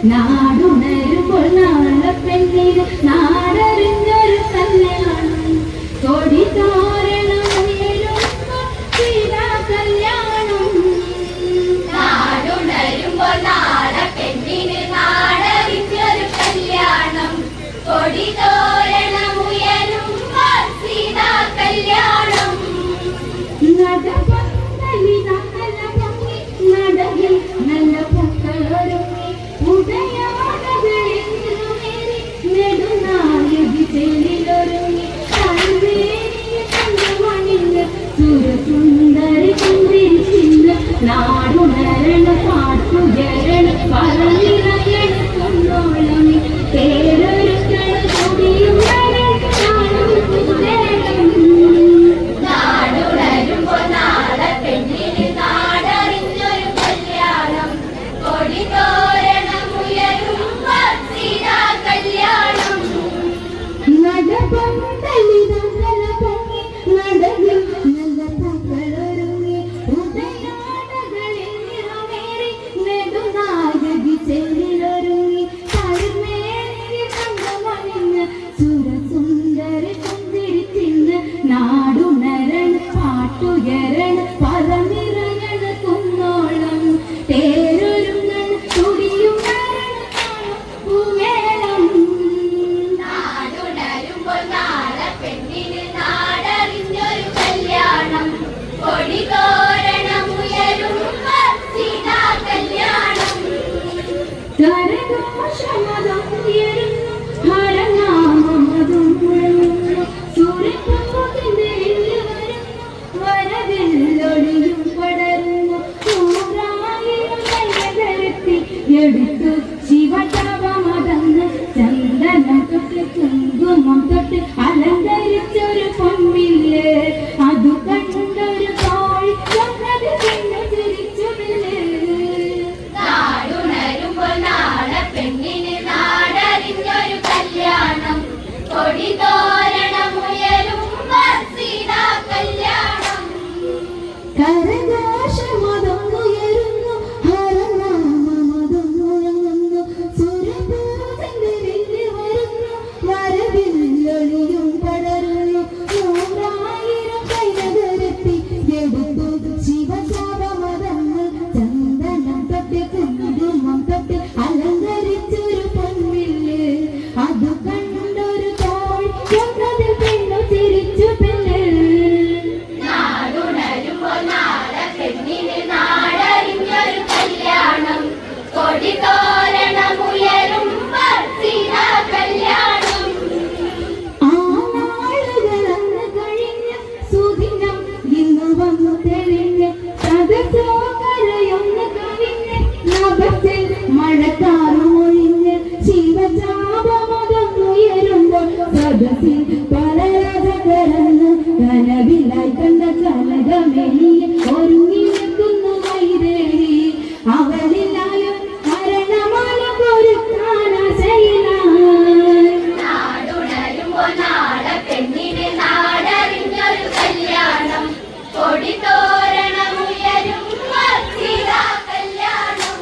നാടുണരുമ്പോൾ നാളെ പെണ്ണിന് നാടറിഞ്ഞൊരു കല്യാണം കൊടി തോരണം കല്യാണം നാടുണരുമ്പോൾ നാളെ പെണ്ണിന് നാടറിഞ്ഞൊരു കല്യാണം കൊടി തോരണം ഉയരുമ്പോൾ സീതാ കല്യാണം നടപന്തലി നല്ല പൊങ്ങി നടകിൽ നല്ല പൂക്കളൊരുങ്ങി നാടുണരണ പാട്ടുകരണ പറഞ്ഞിറങ്ങണ കൊണ്ടോളം പേരൊരുക്കണ കൊടിയും നാടുണരുമ്പോൾ നാളെ പെണ്ണിന് നാടറിഞ്ഞൊരു കല്യാണം കൊടി തോരണം ഉയരുമ്പോൾ സീതാ കല്യാണം നടപന്തലി നല്ല പൊങ്ങി നടകിൽ നല്ല പൂക്കളൊരുങ്ങി ഉദയാടകളിൽ നിറമേറി നെടുനായകി ചെല്ലിലൊരുങ്ങി തളിർമേനിയ തങ്കമണിഞ്ഞ് സുരസുന്ദരി സുന്ദരിച്ചിന്ന് നാടുണരണ പാട്ടുയരണ പറന്നിറങ്ങണ കുന്നോളം തേരൊരുങ്ങണ തുടിയും പൂമേളം നാടുണരുമ്പോൾ നാളെ പെണ്ണിന് നാടറിഞ്ഞൊരു കല്യാണം കൊടി തോരണം ഉയരുമ്പോൾ സീതാ കല്യാണം കരഘോഷമതം ഉയരുന്നു ഹരനാമമതും മുഴങ്ങുന്നു സൂര്യപ്രഭുവിന്റെ വരുന്നു വരവില്ലൊളിയും പടരുന്നു നൂറായിരം കൈകരത്തി എടുത്തു ശിവതാപമതന്ന് ചന്ദനം തൊട്ട് കുങ്കുമം തൊട്ട് അലങ്കരിച്ചൊരു പൊൻവില്ല് അതു കണ്ടൊരു തോഴി ചൊന്നത് പിന്നെ ചിരിച്ചുമില്ലേ നാടുണരുമ്പോൾ നാളെ പെണ്ണിന് നാടറിഞ്ഞൊരു കല്യാണം കൊടി തോരണം ഉയരുമ്പോൾ സീതാ കല്യാണം കരഘോഷമതൊന്നുയരുന്നു ഹരനാമമതൊന്നുയങ്ങുന്നു സൂര്യപൂജന്റെ വില്ല് വരുന്നു വരവില്ലൊളിയും പടരുന്നു നൂറായിരം കൈനകരത്തി എടുത്തു ശിവശാപമതന്ന് ചന്ദനം തൊട്ട് കുങ്കുമം തൊട്ട് അലങ്കരിച്ചൊരു പൊൻവില്ല് അതു കണ്ടൊരു തോഴി ചൊന്നതിൽ പെണ്ണു ചിരിച്ചു പെണ്ണ് നാടുണരുമ്പോൾ നാളെ പെണ്ണിന് നാടറിഞ്ഞൊരു കല്യാണം കൊടി തോരണം ഉയരുമ്പോൾ സീതാ കല്യാണം ആ നാളുകളന്ന് കഴിഞ്ഞ് സുദിനം ഇന്ന് വന്നു തെളിഞ്ഞ് സദസ്സോ കരയൊന്ന് കവിഞ്ഞ് നഭത്തിൽ മഴക്കാറുമൊഴിഞ്ഞ് ശിവചാപമതൊന്നുയരുമ്പോൾ സദസ്സിൽ പല രഥകരന്ന് കനവിലായി കണ്ട കനകമേനിയെ ഒരുങ്ങി നിൽക്കുന്നു വൈദേഹി അവളിലായോ ഹരണമാല പൊരുക്കാനാശയിലായി നാടുണരുമ്പോൾ നാളെ പെണ്ണിന് നാടറിഞ്ഞൊരു കല്യാണം കൊടി തോരണം ഉയരുമ്പോൾ സീതാ കല്യാണം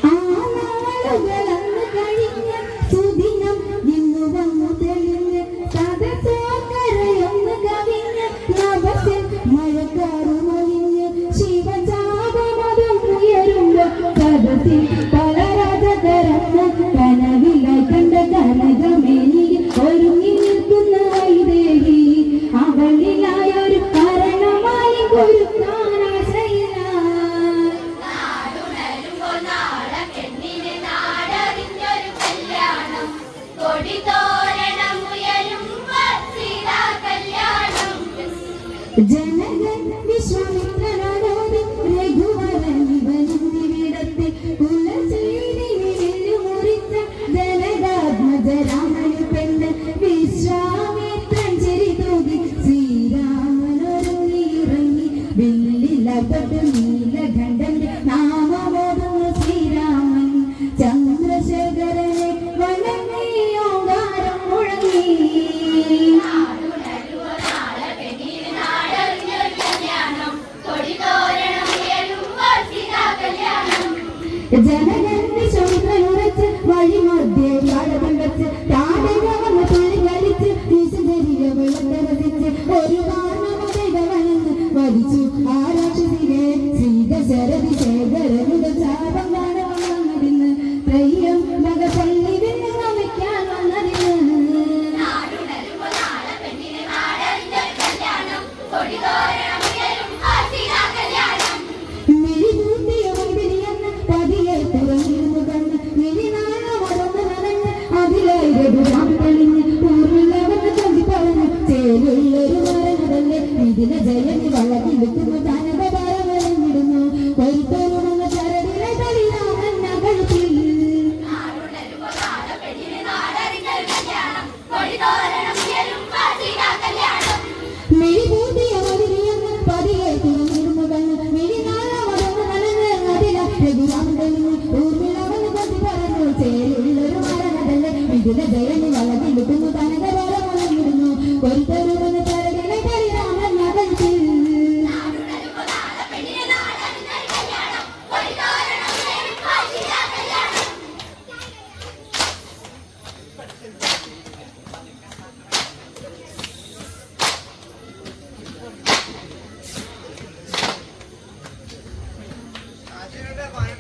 ആ നാളുകളന്ന് കഴിഞ്ഞ് സുദിനം ഇന്ന് വന്നു തെളിഞ്ഞ് സദസ്സോ കരയൊന്ന് കവിഞ്ഞ് നഭത്തിൽ മഴക്കാറുമൊഴിഞ്ഞ് ശിവചാപമതൊന്നുയരുമ്പോൾ സദസ്സിൽ പല രഥകരന്ന് കനവിലായി കണ്ട കനകമേനിയെ ഒരുങ്ങി നിൽക്കുന്ന വൈദേഹി അവളിലായൊരു കാരണമായി ഒരുക്കാനാശയിലായി നാടുണരുമ്പോൾ നാളെ പെണ്ണിന് നാടറിഞ്ഞൊരു കല്യാണം കൊടി തോരണം ഉയരുമ്പോൾ സീതാ കല്യാണം ജനകൻ വിശ്വാമിത്രനോട് രഘുവരൻ ഇവനിവിടത്തിൽ കുലശീലിനിൽ മുറിച്ച ജനകാത്മജരാമനു പെണ്ണ് വിശ്വാമിത്രൻ ചിരി തൂകി ശ്രീരാമനൊരുങ്ങി ഇറങ്ങി വെള്ളില ജനകന്റെ ചുമതലുറച്ച് വഴി മധ്യേ കടകം വെച്ച് താടകവന്ന് തുള്ളി കളിച്ച് വിശുദ്ധരിക വെള്ളത്തെ രസിച്ച് ഒരു കാരണമതവനെന്ന് വലിച്ചു ആ രാക്ഷസിനെ ശ്രീദശരഥി ശേഖരനുത ചാപം കാണവന്നിരുന്ന് തെയ്യം മക പള്ളി വിന്ന് നമിക്കാൻ വന്നതിന് പതിയെ തുറന്നിരുന്നു കണ്ണ് മിഴിനാളമൊന്ന് നനഞ്ഞ് അതിലായി രഘുരാം തെളിഞ്ഞ് ഊരുള്ളവന്ന് ചൊല്ലി പറഞ്ഞു ചേലുള്ളൊരു മരണതല്ലേ ഇതിനെ ജയനി വളകിലെത്തുന്നു തനതഭാരമിടുന്നു കൊരുത്തോരുമെന്ന ചരടിലെ തളിരാമൻ നഗരത്തിൽ മിഴിപൂട്ടിയ മതിരിയെന്ന് പതിയെ തുറന്നിരുന്നു കണ്ണ് മിഴിനാളമൊന്ന് നനഞ്ഞ് അതിലായി രഘുരാം തെളിഞ്ഞ് ഊർമിളവന്ന് ചൊല്ലി പറഞ്ഞു ചേലുള്ളൊരു മരണതല്ലേ ഇതിനെ ജയനി വളകിലെത്തുന്നു തനതഭാരമിടുന്നു കൊരുത്തോരുമെന്ന ചരടിലെ തളിരാമൻ നഗരത്തിൽ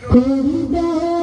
Corridor